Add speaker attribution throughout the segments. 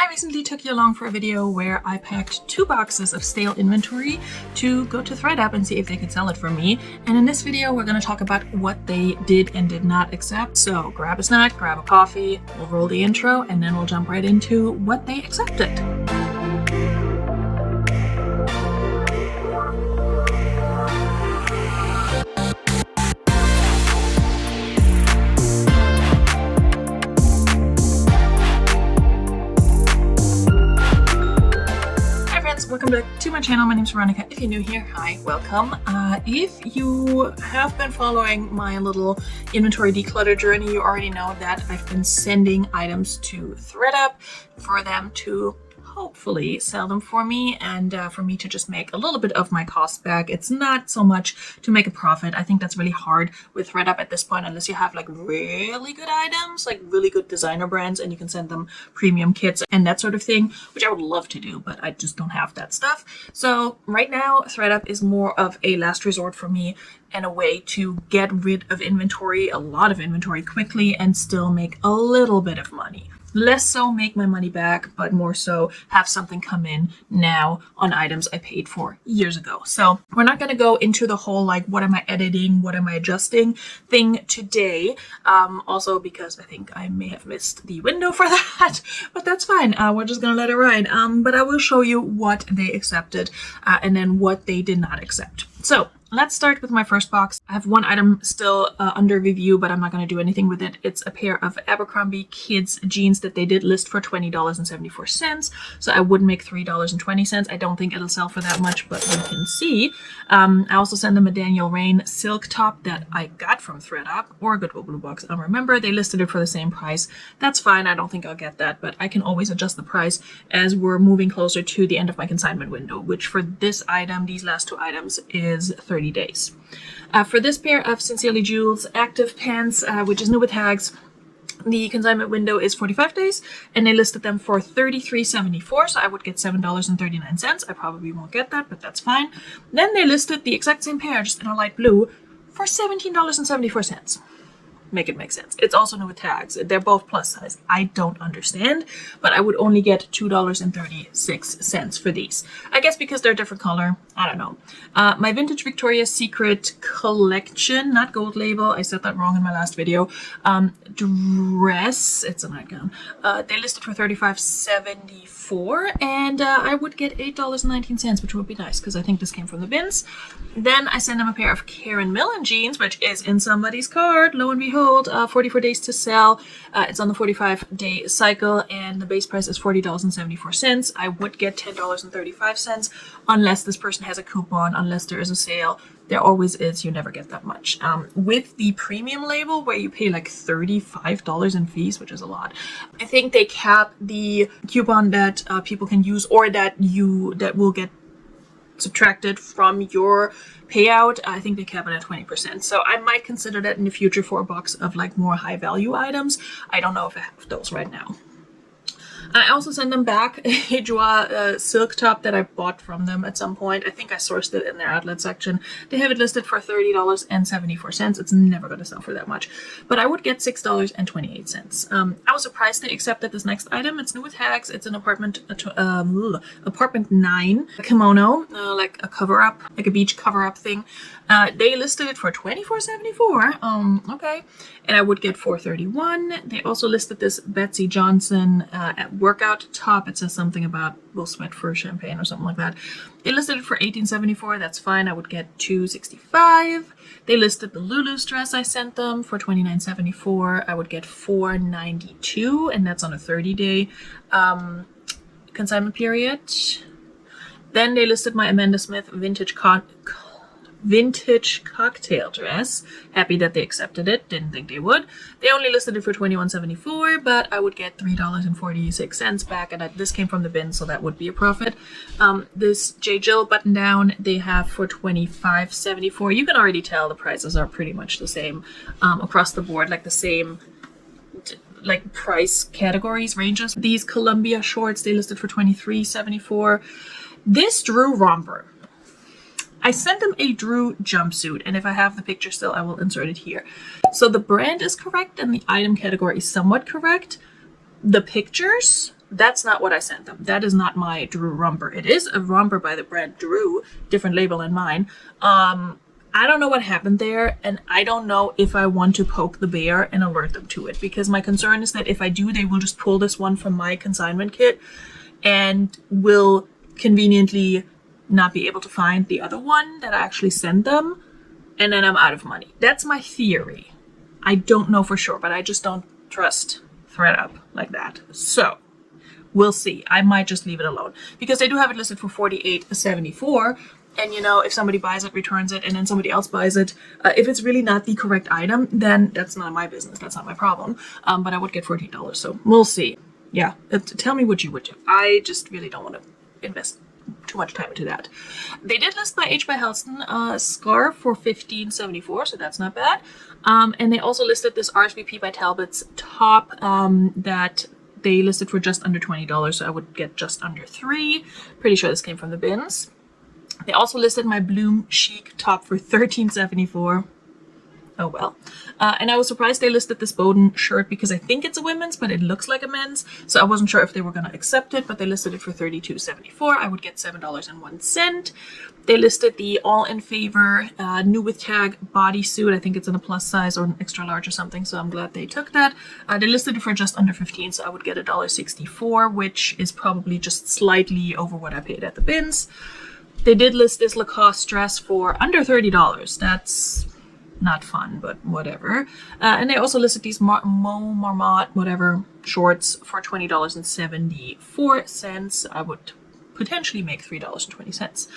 Speaker 1: recently took you along for a video where I packed 2 boxes of stale inventory to go to Thredup and see if they could sell it for me. And in this video, we're going to talk about what they did and did not accept. So grab a snack, grab a coffee, we'll roll the intro, and then we'll jump right into what they accepted. Welcome back to my channel. My name is Veronika. If you're new here, hi, welcome. If you have been following my little inventory declutter journey, you already know that I've been sending items to Thredup for them to hopefully sell them for me and for me to just make a little bit of my cost back. It's not so much to make a profit. I think that's really hard with Thredup at this point, unless you have like really good items, like really good designer brands, and you can send them premium kits and that sort of thing, which I would love to do, but I just don't have that stuff. So right now, Thredup is more of a last resort for me and a way to get rid of inventory, a lot of inventory quickly, and still make a little bit of money. Less so make my money back, but more so have something come in now on items I paid for years ago. So we're not going to go into the whole like what am I editing, what am I adjusting thing today. Also because I think I may have missed the window for that, but that's fine. We're just going to let it ride. But I will show you what they accepted and then what they did not accept. So let's start with my first box. I have one item still under review, but I'm not going to do anything with it. It's a pair of Abercrombie kids jeans that they did list for $20.74. So I would make $3.20. I don't think it'll sell for that much, but we can see. I also sent them a Daniel Rain silk top that I got from Thredup or Goodwill Blue Box. I don't remember. They listed it for the same price. That's fine. I don't think I'll get that, but I can always adjust the price as we're moving closer to the end of my consignment window, which for this item, these last 2 items, is 30 days. For this pair of Sincerely Jules active pants, which is new with tags, the consignment window is 45 days, and they listed them for $33.74, so I would get $7.39. I probably won't get that, but that's fine. Then they listed the exact same pair, just in a light blue, for $17.74. Make it make sense. It's also new with tags. They're both plus size. I don't understand, but I would only get $2.36 for these. I guess because they're a different color. I don't know. My vintage Victoria's Secret collection, not gold label. I said that wrong in my last video. Dress. It's a nightgown. They listed for $35.74, and I would get $8.19, which would be nice because I think this came from the bins. Then I sent them a pair of Karen Millen jeans, which is in somebody's card. Lo and behold. 44 days to sell. It's on the 45-day cycle, and the base price is $40.74. I would get $10.35 unless this person has a coupon, unless there is a sale. There always is. You never get that much. With the premium label, where you pay like $35 in fees, which is a lot, I think they cap the coupon that people can use, or that will get subtracted from your payout. I think they cap it at 20%. So I might consider that in the future for a box of like more high value items. I don't know if I have those right now. I also sent them back a Joie silk top that I bought from them at some point. I think I sourced it in their outlet section. They have it listed for $30.74. It's never going to sell for that much, but I would get $6.28. I was surprised they accepted this next item. It's new with tags. It's an apartment 9 kimono, like a cover up, like a beach cover up thing. They listed it for $24.74. Okay, and I would get $4.31. They also listed this Betsy Johnson workout top. It says something about we'll sweat for champagne or something like that. They listed it for $18.74. That's fine. I would get $2.65. They listed the Lulu's dress I sent them for $29.74. I would get $4.92, and that's on a 30-day consignment period. Then they listed my Amanda Smith vintage cocktail dress. Happy that they accepted it. Didn't think they would. They only listed it for $21.74, but I would get $3.46 back, and this came from the bin, so that would be a profit. This J. Jill button down they have for $25.74. You can already tell the prices are pretty much the same across the board, like the same like price categories, ranges. These Columbia shorts they listed for $23.74. This Drew romper, I sent them a Drew jumpsuit, and if I have the picture still, I will insert it here. So the brand is correct and the item category is somewhat correct. The pictures That's not what I sent them. That is not my Drew romper. It is a romper by the brand Drew, different label than mine. I don't know what happened there, and I don't know if I want to poke the bear and alert them to it, because my concern is that if I do, they will just pull this one from my consignment kit and will conveniently not be able to find the other one that I actually sent them, and then I'm out of money. That's my theory. I don't know for sure, but I just don't trust Thredup like that. So we'll see. I might just leave it alone, because they do have it listed for $48.74. And you know, if somebody buys it, returns it, and then somebody else buys it, if it's really not the correct item, then that's not my business. That's not my problem. But I would get $14, so we'll see. Yeah, tell me what you would do. I just really don't want to invest too much time into that. They did list my H by Helston scarf for $15.74, so that's not bad. And they also listed this RSVP by Talbot's top that they listed for just under $20, so I would get just under $3. Pretty sure this came from the bins. They also listed my Bloom Chic top for $13.74. Oh well. And I was surprised they listed this Bowden shirt, because I think it's a women's, but it looks like a men's. So I wasn't sure if they were going to accept it, but they listed it for $32.74. I would get $7.01. They listed the All in Favor new with tag bodysuit. I think it's in a plus size or an extra large or something, so I'm glad they took that. They listed it for just under $15, so I would get $1.64, which is probably just slightly over what I paid at the bins. They did list this Lacoste dress for under $30. That's not fun, but whatever. And they also listed these Marmot, whatever, shorts for $20.74. I would potentially make $3.20.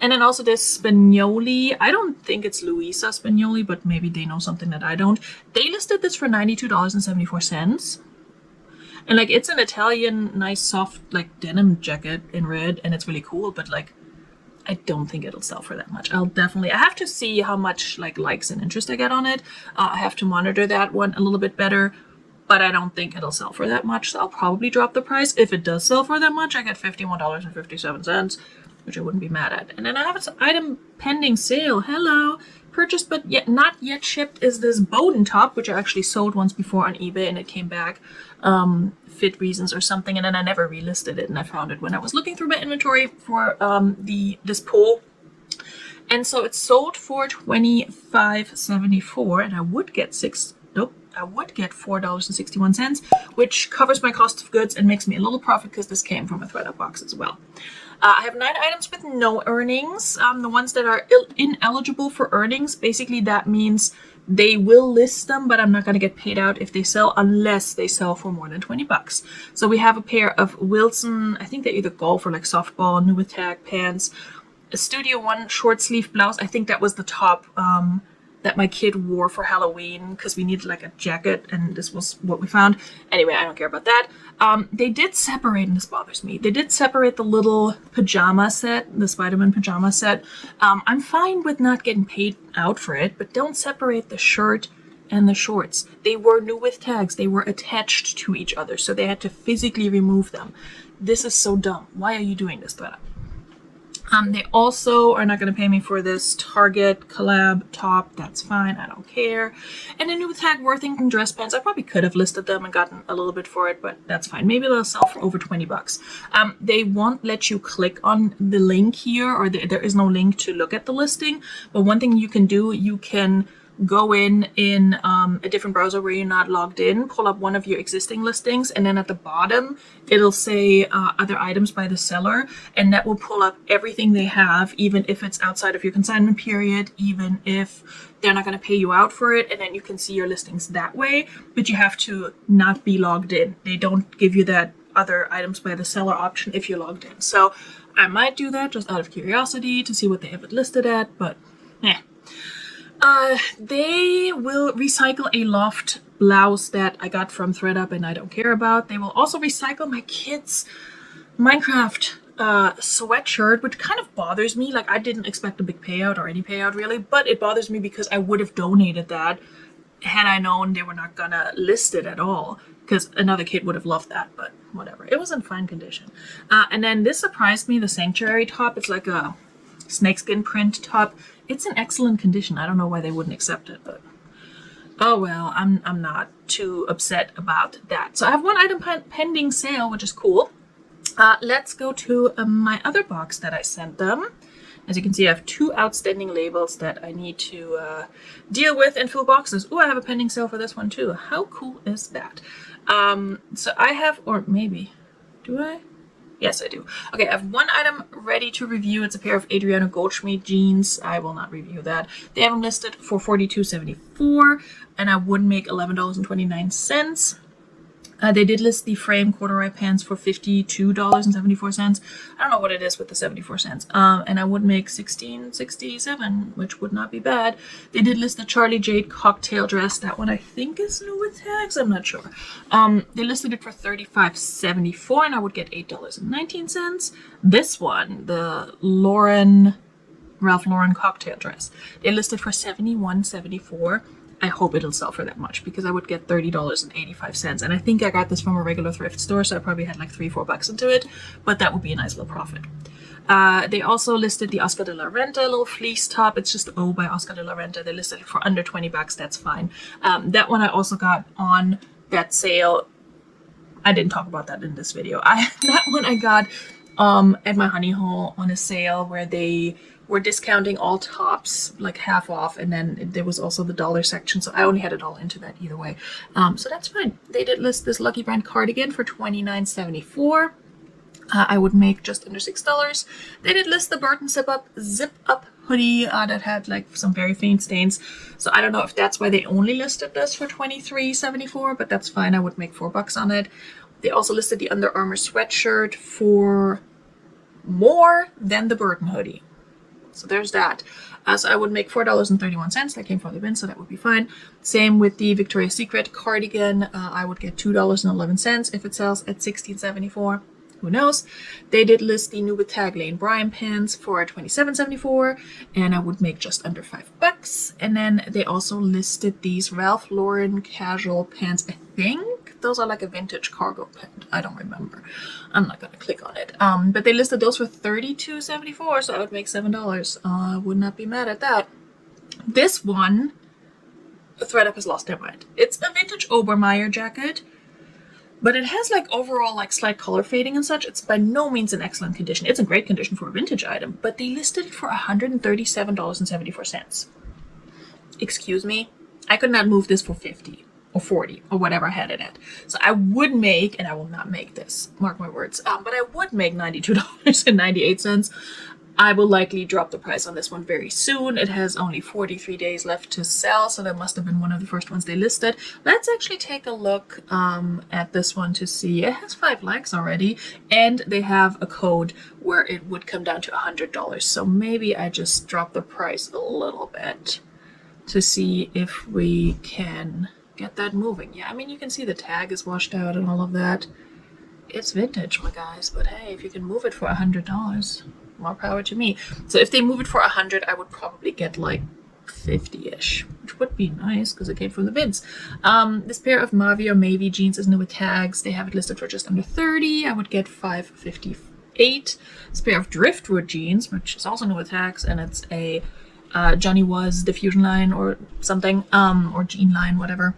Speaker 1: And then also this Spagnoli. I don't think it's Luisa Spagnoli, but maybe they know something that I don't. They listed this for $92.74. And like, it's an Italian, nice, soft, like denim jacket in red, and it's really cool, but like, I don't think it'll sell for that much. I have to see how much like likes and interest I get on it. I have to monitor that one a little bit better, but I don't think it'll sell for that much. So I'll probably drop the price. If it does sell for that much, I get $51.57, which I wouldn't be mad at. And then I have an item pending sale. Hello. Purchased but yet not yet shipped is this Bowden top, which I actually sold once before on eBay and it came back. Fit reasons or something, and then I never relisted it, and I found it when I was looking through my inventory for this pull, and so it's sold for $25.74, and I would get $4.61, which covers my cost of goods and makes me a little profit, because this came from a Thredup box as well. I have 9 items with no earnings. The ones that are ineligible for earnings, basically that means they will list them, but I'm not going to get paid out if they sell, unless they sell for more than $20. So we have a pair of Wilson, I think they're either golf or like softball, new with tag pants, a Studio One short sleeve blouse. I think that was the top that my kid wore for Halloween, because we needed like a jacket, and this was what we found. Anyway, I don't care about that. They did separate, and this bothers me, they did separate the little pajama set, the Spider-Man pajama set. I'm fine with not getting paid out for it, but don't separate the shirt and the shorts. They were new with tags. They were attached to each other, so they had to physically remove them. This is so dumb. Why are you doing this, Thredup? They also are not going to pay me for this Target collab top. That's fine. I don't care. And a new tag Worthington dress pants. I probably could have listed them and gotten a little bit for it, but that's fine. Maybe they'll sell for over $20. They won't let you click on the link here, or there is no link to look at the listing. But one thing you can do, you can go in a different browser where you're not logged in, pull up one of your existing listings, and then at the bottom it'll say other items by the seller, and that will pull up everything they have, even if it's outside of your consignment period, even if they're not going to pay you out for it, and then you can see your listings that way. But you have to not be logged in. They don't give you that other items by the seller option if you're logged in. So I might do that just out of curiosity to see what they have it listed at, but they will recycle a loft blouse that I got from Thredup and I don't care about. They will also recycle my kids' Minecraft sweatshirt, which kind of bothers me. Like, I didn't expect a big payout or any payout really, but it bothers me because I would have donated that had I known they were not gonna list it at all, because another kid would have loved that, but whatever. It was in fine condition. And then this surprised me, the Sanctuary top. It's like a snakeskin print top. It's in excellent condition. I don't know why they wouldn't accept it, but Oh well, I'm not too upset about that. So I have one item pending sale, which is cool. Let's go to my other box that I sent them. As you can see, I have 2 outstanding labels that I need to deal with in full boxes. Oh, I have a pending sale for this one too. How cool is that? So I have, or maybe, do I? Yes, I do. Okay, I have one item ready to review. It's a pair of Adriano Goldschmidt jeans. I will not review that. They have them listed for $42.74, and I would make $11.29. They did list the frame corduroy pants for $52.74. I don't know what it is with the 74 cents. And I would make $16.67, which would not be bad. They did list the Charlie Jade cocktail dress. That one I think is new with tags. I'm not sure. They listed it for $35.74, and I would get $8.19. This one, the Ralph Lauren cocktail dress, they listed for $71.74. I hope it'll sell for that much because I would get $30.85. And I think I got this from a regular thrift store, so I probably had like $3-4 into it, but that would be a nice little profit. They also listed the Oscar de la Renta little fleece top. It's just O by Oscar de la Renta. They listed it for under $20. That's fine. That one I also got on that sale. I didn't talk about that in this video. That one I got at my honey hole on a sale where they were discounting all tops like half off, and then there was also the dollar section, so I only had it all into that either way. So that's fine. They did list this Lucky Brand cardigan for $29.74. I would make just under $6. They did list the Burton Zip Up hoodie that had like some very faint stains. So I don't know if that's why they only listed this for $23.74, but that's fine. I would make $4 on it. They also listed the Under Armour sweatshirt for more than the Burton hoodie. So there's that. So I would make $4.31. That came from the bin, so that would be fine. Same with the Victoria's Secret cardigan. I would get $2.11 if it sells at $16.74. Who knows? They did list the new with tag Lane Bryant pants for $27.74, and I would make just under $5. And then they also listed these Ralph Lauren casual pants. I think those are like a vintage cargo pant. I don't remember. I'm not gonna click on it. But they listed those for $32.74, so I would make $7. I would not be mad at that. This one, Thredup has lost their mind. It's a vintage Obermeyer jacket, but it has like overall like slight color fading and such. It's by no means in excellent condition. It's in great condition for a vintage item, but they listed it for $137.74. Excuse me? I could not move this for $50 or $40 or whatever I had it at. So I would make, and I will not make this, mark my words, but I would make $92.98. I will likely drop the price on this one very soon. It has only 43 days left to sell, so that must have been one of the first ones they listed. Let's actually take a look at this one to see. It has 5 likes already, and they have a code where it would come down to $100. So maybe I just drop the price a little bit to see if we can get that moving. Yeah, I mean, you can see the tag is washed out and all of that. It's vintage, my guys, but hey, if you can move it for $100, more power to me. So if they move it for $100, I would probably get like 50-ish, which would be nice because it came from the bins. This pair of Mavi or Mavi jeans is new with tags. They have it listed for just under $30. I would get $5.58. This pair of Driftwood jeans, which is also new with tags, and it's a Johnny Was diffusion line or something, or jean line, whatever.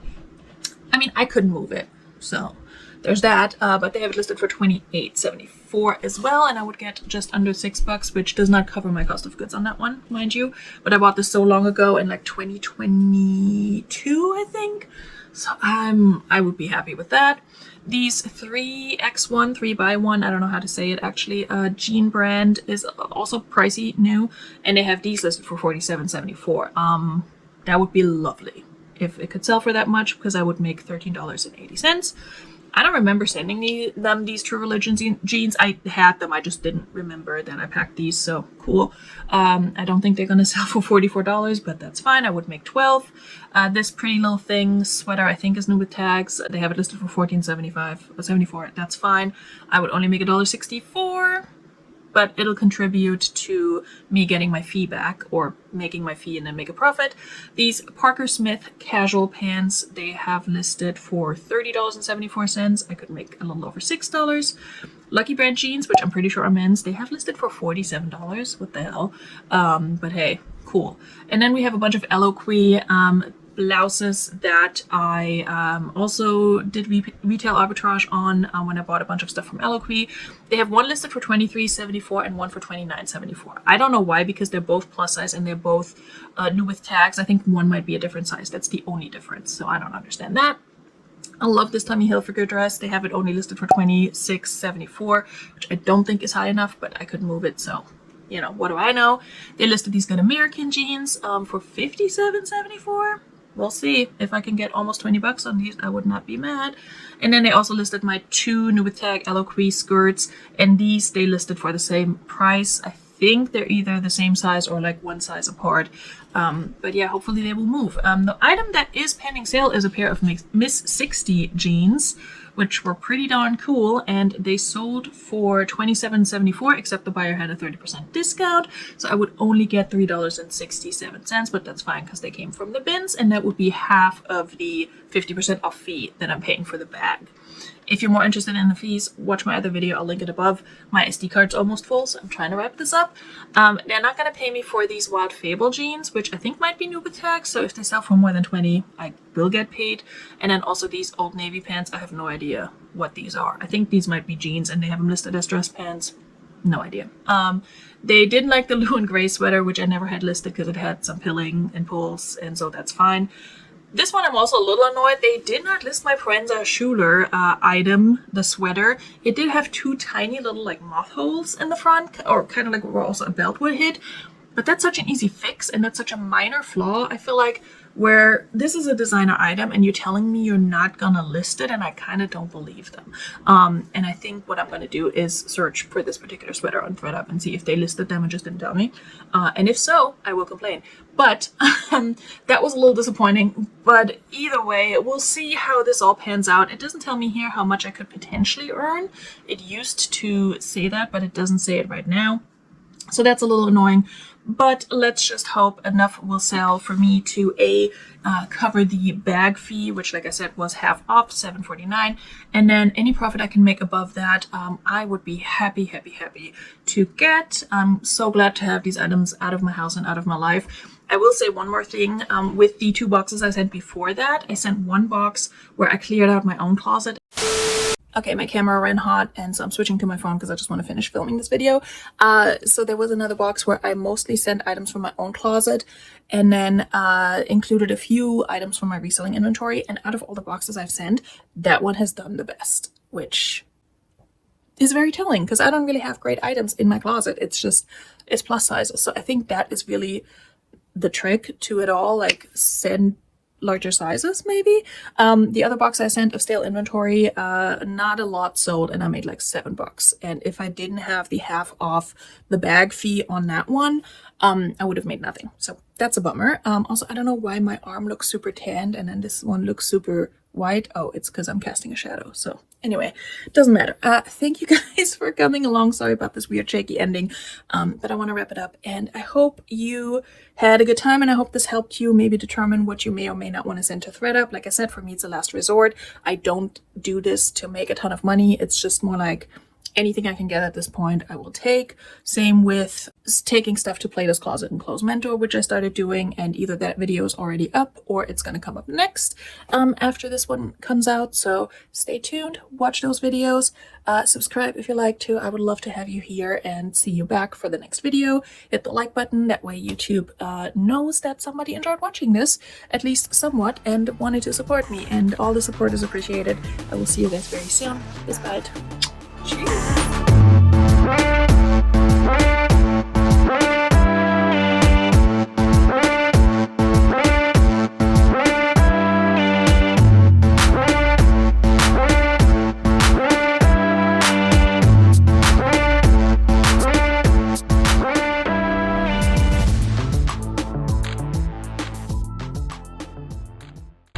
Speaker 1: I mean, I couldn't move it, so there's that, but they have it listed for $28.74 as well, and I would get just under $6, which does not cover my cost of goods on that one, mind you. But I bought this so long ago in like 2022, I think. So I would be happy with that. These 3x1, 3x1, I don't know how to say it actually, jean brand is also pricey new, and they have these listed for $47.74. That would be lovely if it could sell for that much, because I would make $13.80. I don't remember sending them these True Religion jeans. I had them, I just didn't remember. Then I packed these, so cool. I don't think they're gonna sell for $44, but that's fine. I would make $12. This pretty little thing sweater I think is new with tags. They have it listed for $14.75 or $74. That's fine. I would only make $1.64. But it'll contribute to me getting my fee back, or making my fee and then make a profit. These Parker Smith casual pants, they have listed for $30.74. I could make a little over $6. Lucky Brand jeans, which I'm pretty sure are men's, they have listed for $47. What the hell? But hey, cool. And then we have a bunch of Eloquii blouses that I also did retail arbitrage on when I bought a bunch of stuff from Eloquii. They have one listed for $23.74 and one for $29.74. I don't know why, because they're both plus size and they're both new with tags. I think one might be a different size. That's the only difference. So I don't understand that. I love this Tommy Hilfiger dress. They have it only listed for $26.74, which I don't think is high enough, but I could move it, so you know, what do I know? They listed these good American jeans for $57.74. We'll see. If I can get almost 20 bucks on these, I would not be mad. And then they also listed my two new with tag Eloquii skirts, and these they listed for the same price. I think they're either the same size or like one size apart. But yeah, hopefully they will move. The item that is pending sale is a pair of Miss 60 jeans, which were pretty darn cool, and they sold for $27.74, except the buyer had a 30% discount, so I would only get $3.67, but that's fine because they came from the bins, and that would be half of the 50% off fee that I'm paying for the bag. If you're more interested in the fees, watch my other video. I'll link it above. My SD card's almost full, so I'm trying to wrap this up. They're not going to pay me for these Wild Fable jeans, which I think might be new with tags, so if they sell for more than 20, I will get paid. And then also these Old Navy pants. I have no idea what these are. I think these might be jeans, and they have them listed as dress pants. No idea. They didn't like the blue and gray sweater, which I never had listed because it had some pilling and pulls, and so that's fine. This one I'm also a little annoyed. They did not list my Prenza Schuler item, the sweater. It did have two tiny little like moth holes in the front, or kind of like where also a belt would hit. But that's such an easy fix, and that's such a minor flaw, I feel like, where this is a designer item and you're telling me you're not gonna list it, and I kind of don't believe them. And I think what I'm gonna do is search for this particular sweater on Thredup and see if they listed them and just didn't tell me. And if so, I will complain. But that was a little disappointing. But either way, we'll see how this all pans out. It doesn't tell me here how much I could potentially earn. It used to say that, but it doesn't say it right now. So that's a little annoying, but let's just hope enough will sell for me to cover the bag fee, which, like I said, was half off, $7.49, and then any profit I can make above that, I would be happy to get. I'm so glad to have these items out of my house and out of my life. I will say one more thing. With the two boxes I sent before that, I sent one box where I cleared out my own closet. Okay, my camera ran hot, and so I'm switching to my phone because I just want to finish filming this video. So there was another box where I mostly sent items from my own closet, and then included a few items from my reselling inventory. And out of all the boxes I've sent, that one has done the best, which is very telling because I don't really have great items in my closet. It's plus sizes. So I think that is really the trick to it all. Like, send larger sizes maybe. The other box I sent of stale inventory, not a lot sold, and I made like $7. And if I didn't have the half off the bag fee on that one, I would have made nothing. So that's a bummer. Also, I don't know why my arm looks super tanned and then this one looks super white. Oh, it's because I'm casting a shadow. So anyway, it doesn't matter. Thank you guys for coming along. Sorry about this weird shaky ending, but I want to wrap it up, and I hope you had a good time, and I hope this helped you maybe determine what you may or may not want to send to Thredup. Like I said, for me, it's a last resort. I don't do this to make a ton of money. It's just more like anything I can get at this point, I will take. Same with taking stuff to Plato's Closet and Close Mentor, which I started doing, and either that video is already up or it's going to come up next after this one comes out. So stay tuned, watch those videos, subscribe if you like to. I would love to have you here and see you back for the next video. Hit the like button, that way YouTube knows that somebody enjoyed watching this, at least somewhat, and wanted to support me, and all the support is appreciated. I will see you guys very soon. Bis bald. Cheers.